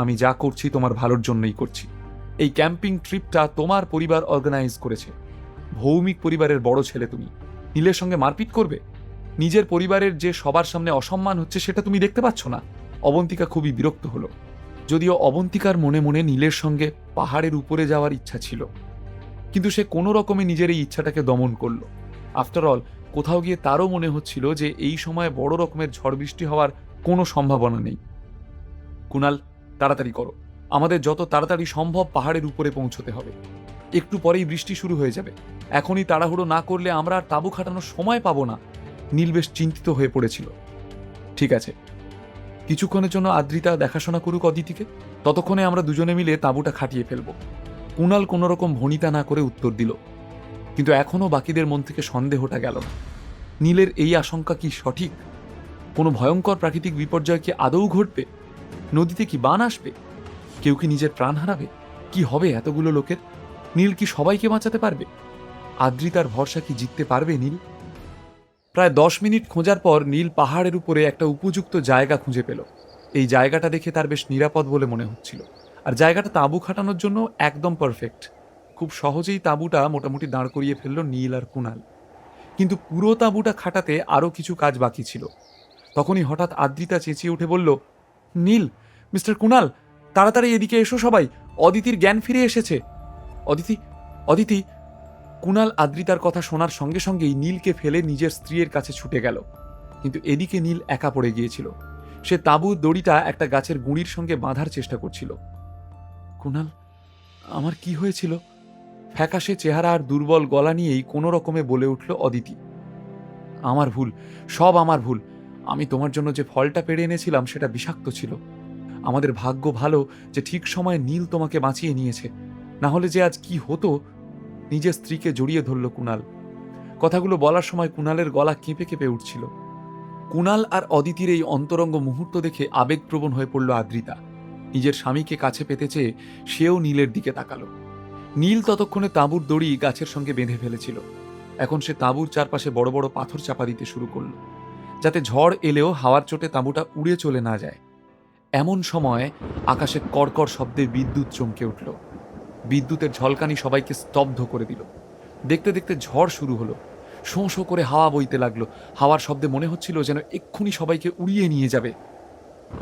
আমি যা করছি তোমার ভালোর জন্যই করছি। এই ক্যাম্পিং ট্রিপটা তোমার পরিবার অর্গানাইজ করেছে। ভৌমিক পরিবারের বড় ছেলে তুমি, নীলের সঙ্গে মারপিট করবে? নিজের পরিবারের যে সবার সামনে অসম্মান হচ্ছে সেটা তুমি দেখতে পাচ্ছ না? অবন্তিকা খুবই বিরক্ত হলো। যদিও অবন্তিকার মনে মনে নীলের সঙ্গে পাহাড়ের উপরে যাওয়ার ইচ্ছা ছিল, কিন্তু সে কোনো রকমে নিজের এই ইচ্ছাটাকে দমন করলো। আফটার অল, কোথাও গিয়ে তারও মনে হচ্ছিল যে এই সময় বড় রকমের ঝড় বৃষ্টি হওয়ার কোনো সম্ভাবনা নেই। কুনাল, তাড়াতাড়ি করো, আমাদের যত তাড়াতাড়ি সম্ভব পাহাড়ের উপরে পৌঁছতে হবে। একটু পরেই বৃষ্টি শুরু হয়ে যাবে। এখনই তাড়াহুড়ো না করলে আমরা আর তাঁবু খাটানোর সময় পাবো না। নীল বেশ চিন্তিত হয়ে পড়েছিল। ঠিক আছে, কিছুক্ষণের জন্য আদ্রিতা দেখাশোনা করুক অদিতিকে, ততক্ষণে আমরা দুজনে মিলে তাঁবুটা খাটিয়ে ফেলব। কুনাল কোনো রকম ভনিতা না করে উত্তর দিল। কিন্তু এখনও বাকিদের মন থেকে সন্দেহটা গেল না। নীলের এই আশঙ্কা কি সঠিক? কোনো ভয়ঙ্কর প্রাকৃতিক বিপর্যয় কি আদৌ ঘটবে? নদীতে কি বান আসবে? কেউ কি নিজের প্রাণ হারাবে? কি হবে এতগুলো লোকের? নীল কি সবাইকে বাঁচাতে পারবে? আদ্রিতার ভরসা কি জিততে পারবে নীল? প্রায় 10 মিনিট খোঁজার পর নীল পাহাড়ের উপরে একটা উপযুক্ত জায়গা খুঁজে পেল। এই জায়গাটা দেখে তার বেশ নিরাপদ বলে মনে হচ্ছিল, আর জায়গাটা তাঁবু খাটানোর জন্য একদম পারফেক্ট। খুব সহজেই তাঁবুটা মোটামুটি দাঁড় করিয়ে ফেলল নীল আর কুনাল। কিন্তু পুরো তাঁবুটা খাটাতে আরও কিছু কাজ বাকি ছিল। তখনই হঠাৎ আদ্রিতা চেঁচিয়ে উঠে বলল, নীল, মিস্টার কুনাল, তাড়াতাড়ি এদিকে এসো সবাই, অদিতির জ্ঞান ফিরে এসেছে। অদিতি, অদিতি! কুনাল আদ্রিতার কথা শোনার সঙ্গে সঙ্গেই নীলকে ফেলে নিজের স্ত্রীর কাছে ছুটে গেল। কিন্তু এদিকে নীল একা পড়ে গিয়েছিল। সে তাঁবুর দড়িটা একটা গাছের গুঁড়ির সঙ্গে বাঁধার চেষ্টা করছিল। কুনাল, আমার কি হয়েছিল? ফ্যাকাশে চেহারা আর দুর্বল গলা নিয়েই কোনো রকমে বলে উঠল অদিতি। আমার ভুল, সব আমার ভুল। আমি তোমার জন্য যে ফলটা পেড়ে এনেছিলাম সেটা বিষাক্ত ছিল। আমাদের ভাগ্য ভালো যে ঠিক সময়ে নীল তোমাকে বাঁচিয়ে নিয়েছে, না হলে যে আজ কি হতো। নিজের স্ত্রীকে জড়িয়ে ধরল কুনাল। কথাগুলো বলার সময় কুনালের গলা কেঁপে কেঁপে উঠছিল। কুনাল আর অদিতির এই অন্তরঙ্গ মুহূর্ত দেখে আবেগপ্রবণ হয়ে পড়ল আদ্রিতা। নিজের স্বামীকে কাছে পেতে চেয়ে সেও নীলের দিকে তাকালো। নীল ততক্ষণে তাঁবুর দড়ি গাছের সঙ্গে বেঁধে ফেলেছিল। এখন সে তাঁবুর চারপাশে বড় বড় পাথর চাপা দিতে শুরু করল, যাতে ঝড় এলেও হাওয়ার চোটে তাঁবুটা উড়ে চলে না যায়। এমন সময় আকাশে কড়কড় শব্দে বিদ্যুৎ চমকে উঠল। বিদ্যুতের ঝলকানি সবাইকে স্তব্ধ করে দিল। দেখতে দেখতে ঝড় শুরু হলো। শোঁ শোঁ করে হাওয়া বইতে লাগলো। হাওয়ার শব্দে মনে হচ্ছিল যেন এক্ষুনি সবাইকে উড়িয়ে নিয়ে যাবে।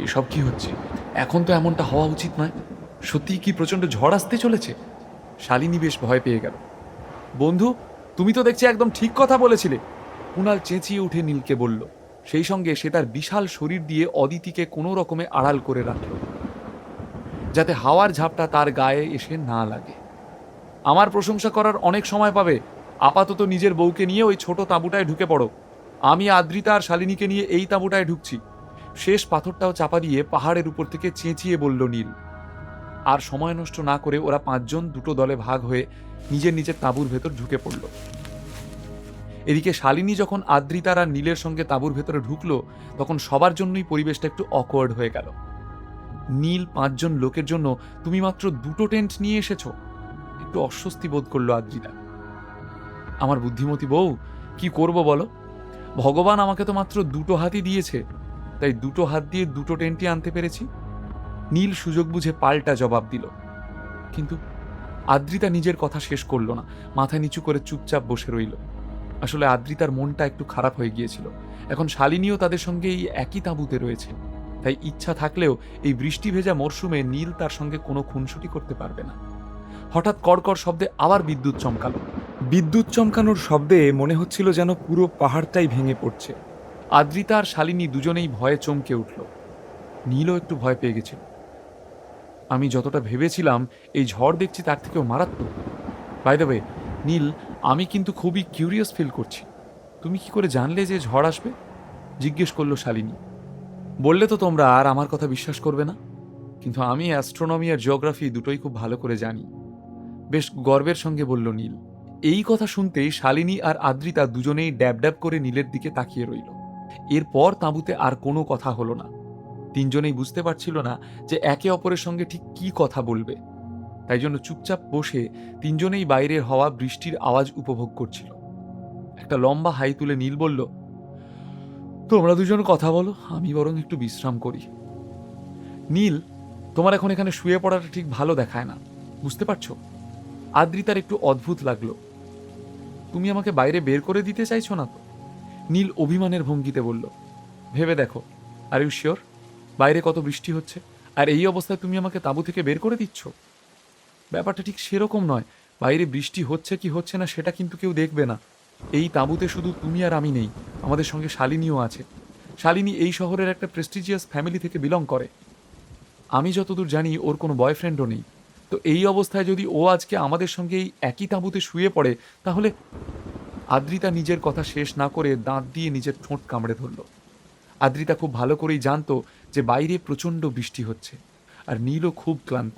এসব কি হচ্ছে? এখন তো এমনটা হওয়া উচিত নয়। সত্যিই কি প্রচণ্ড ঝড় আসতে চলেছে? শালিনী বেশ ভয় পেয়ে গেল। বন্ধু, তুমি তো দেখছি একদম ঠিক কথা বলেছিলে, কুণাল চেঁচিয়ে উঠে নীলকে বলল। সেই সঙ্গে সে তার বিশাল শরীর দিয়ে অদিতিকে কোনো রকমে আড়াল করে রাখল, যাতে হাওয়ার ঝাপটা তার গায়ে এসে না লাগে। আমার প্রশংসা করার অনেক সময় পাবে। আপাতত নিজের বউকে নিয়ে ওই ছোট তাঁবুটায় ঢুকে পড়ো। আমি আদ্রিতা আর শালিনীকে নিয়ে এই তাঁবুটায় ঢুকছি। শেষ পাথরটাও চাপা দিয়ে পাহাড়ের উপর থেকে চেঁচিয়ে বলল নীল। আর সময় নষ্ট না করে ওরা 5 জন দুটো দলে ভাগ হয়ে নিজের নিজের তাঁবুর ভেতর ঢুকে পড়ল। এদিকে শালিনী যখন আদ্রিতার আর নীলের সঙ্গে তাঁবুর ভেতরে ঢুকলো, তখন সবার জন্যই পরিবেশটা একটু অকওয়ার্ড হয়ে গেল। নীল, 5 জন লোকের জন্য তুমি মাত্র 2টো টেন্ট নিয়ে এসেছো? একটু অস্বস্তি বোধ করলো আদ্রিতা। আমার বুদ্ধিমতী বউ, কি করব বলো? ভগবান আমাকে তো মাত্র 2টো হাতই দিয়েছে, তাই 2টো হাত দিয়ে 2টো টেন্টই আনতে পেরেছি। নীল সুযোগ বুঝে পাল্টা জবাব দিল। কিন্তু আদ্রিতা নিজের কথা শেষ করলো না, মাথা নিচু করে চুপচাপ বসে রইল। আসলে আদ্রিতার মনটা একটু খারাপ হয়ে গিয়েছিল। এখন শালিনীও তাদের সঙ্গে এই একই তাঁবুতে রয়েছে, তাই ইচ্ছা থাকলেও এই বৃষ্টি ভেজা মরশুমে নীল তার সঙ্গে কোনো খুনসুটি করতে পারবে না। হঠাৎ কড়কড় শব্দে আবার বিদ্যুৎ চমকালো। বিদ্যুৎ চমকানোর শব্দে মনে হচ্ছিল যেন পুরো পাহাড়টাই ভেঙে পড়ছে। আদ্রিতা আর শালিনী দুজনেই ভয়ে চমকে উঠল। নীলও একটু ভয় পেয়ে গেছিল। আমি যতটা ভেবেছিলাম এই ঝড় দেখছি তার থেকেও মারাত্মক। বাই দ্য ওয়ে নীল, আমি কিন্তু খুবই কিউরিয়াস ফিল করছি। তুমি কি করে জানলে যে ঝড় আসবে? জিজ্ঞেস করলো শালিনী। বললে তো তোমরা আর আমার কথা বিশ্বাস করবে না, কিন্তু আমি অ্যাস্ট্রোনমি আর জিওগ্রাফি দুটোই খুব ভালো করে জানি, বেশ গর্বের সঙ্গে বলল নীল। এই কথা শুনতেই শালিনী আর আদ্রিতা দুজনেই ড্যাব ড্যাব করে নীলের দিকে তাকিয়ে রইল। এরপর তাঁবুতে আর কোনো কথা হলো না। তিনজনেই বুঝতে পারছিল না যে একে অপরের সঙ্গে ঠিক কি কথা বলবে, তাই জন্য চুপচাপ বসে তিনজনেই বাইরের হওয়া বৃষ্টির আওয়াজ উপভোগ করছিল। একটা লম্বা হাই তুলে নীল বলল, তোমরা দুজন কথা বলো, আমি বরং একটু বিশ্রাম করি। নীল, তোমার এখন এখানে শুয়ে পড়াটা ঠিক ভালো দেখায় না, বুঝতে পারছো? আদ্রিতার একটু অদ্ভুত লাগলো। তুমি আমাকে বাইরে বের করে দিতে চাইছো না তো? নীল অভিমানের ভঙ্গিতে বলল। ভেবে দেখো, আর ইউ শিওর? বাইরে কত বৃষ্টি হচ্ছে, আর এই অবস্থায় তুমি আমাকে তাঁবু থেকে বের করে দিচ্ছ? ব্যাপারটা ঠিক সেরকম নয়। বাইরে বৃষ্টি হচ্ছে কি হচ্ছে না সেটা কিন্তু কেউ দেখবে না। এই তাঁবুতে শুধু তুমি আর আমি নেই, আমাদের সঙ্গে শালিনীও আছে। শালিনী এই শহরের একটা প্রেস্টিজিয়াস ফ্যামিলি থেকে বিলং করে। আমি যতদূর জানি ওর কোনো বয়ফ্রেন্ডও নেই। তো এই অবস্থায় যদি ও আজকে আমাদের সঙ্গে এই একই তাঁবুতে শুয়ে পড়ে, তাহলে... আদ্রিতা নিজের কথা শেষ না করে দাঁত দিয়ে নিজের ঠোঁট কামড়ে ধরল। আদ্রিতা খুব ভালো করেই জানতো যে বাইরে প্রচণ্ড বৃষ্টি হচ্ছে, আর নীলও খুব ক্লান্ত।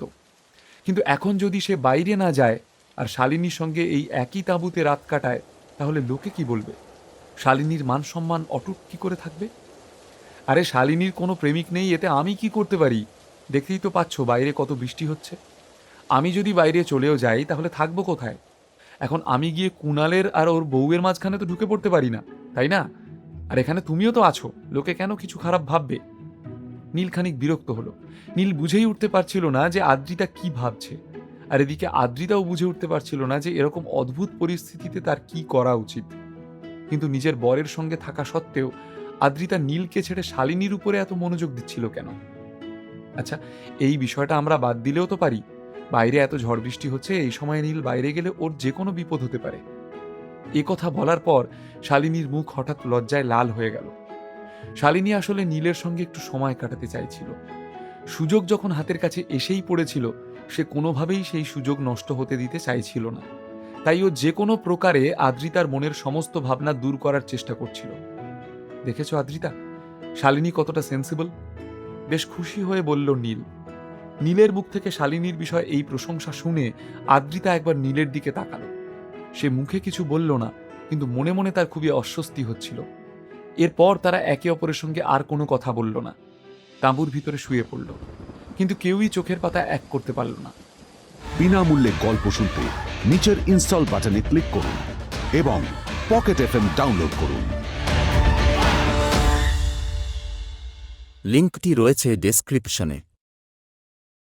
কিন্তু এখন যদি সে বাইরে না যায় আর শালিনীর সঙ্গে এই একই তাঁবুতে রাত কাটায়, তাহলে লোকে কি বলবে? শালিনীর মান সম্মান অটুট কি করে থাকবে? আরে শালিনীর কোনো প্রেমিক নেই, এতে আমি কি করতে পারি? দেখতেই তো পাচ্ছ বাইরে কত বৃষ্টি হচ্ছে। আমি যদি বাইরে চলেও যাই তাহলে থাকবো কোথায়? এখন আমি গিয়ে কুণালের আর ওর বউয়ের মাঝখানে তো ঢুকে পড়তে পারি না, তাই না? আর এখানে তুমিও তো আছো, লোকে কেন কিছু খারাপ ভাববে? নীল খানিক বিরক্ত হলো। নীল বুঝেই উঠতে পারছিল না যে আদ্রিতা কি ভাবছে, আর এদিকে আদ্রিতাও বুঝে উঠতে পারছিল না যে এরকম অদ্ভুত পরিস্থিতিতে তার কি করা উচিত। কিন্তু নিজের বরের সঙ্গে থাকা সত্ত্বেও আদ্রিতা নীলকে ছেড়ে শালিনীর উপরে এত মনোযোগ দিচ্ছিল কেন? আচ্ছা, এই বিষয়টা আমরা বাদ দিলেও তো পারি। বাইরে এত ঝড় বৃষ্টি হচ্ছে, এই সময় নীল বাইরে গেলে ওর যে কোনো বিপদ হতে পারে। এ কথা বলার পর শালিনীর মুখ হঠাৎ লজ্জায় লাল হয়ে গেল। শালিনী আসলে নীলের সঙ্গে একটু সময় কাটাতে চাইছিল। সুযোগ যখন হাতের কাছে এসেই পড়েছিল, সে কোনোভাবেই সেই সুযোগ নষ্ট হতে দিতে চাইছিল না। তাই ও যে কোনো প্রকারে আদ্রিতার মনের সমস্ত ভাবনা দূর করার চেষ্টা করছিল। দেখেছো আদ্রিতা, শালিনী কতটা সেন্সিবল? বেশ খুশি হয়ে বলল নীল। নীলের মুখ থেকে শালিনীর বিষয়ে এই প্রশংসা শুনে আদ্রিতা একবার নীলের দিকে তাকালো। সে মুখে কিছু বলল না, কিন্তু মনে মনে তার খুবই অস্বস্তি হচ্ছিল। এরপর তারা একে অপরের সঙ্গে আর কোনো কথা বলল না। তাঁবুর ভিতরে শুয়ে পড়ল, কিন্তু কেউই চোখের পাতা এক করতে পারল না। বিনামূল্যে গল্প শুনতে নিচের ইনস্টল বাটনে ক্লিক করুন এবং পকেট এফএম ডাউনলোড করুন। লিঙ্কটি রয়েছে ডেসক্রিপশনে।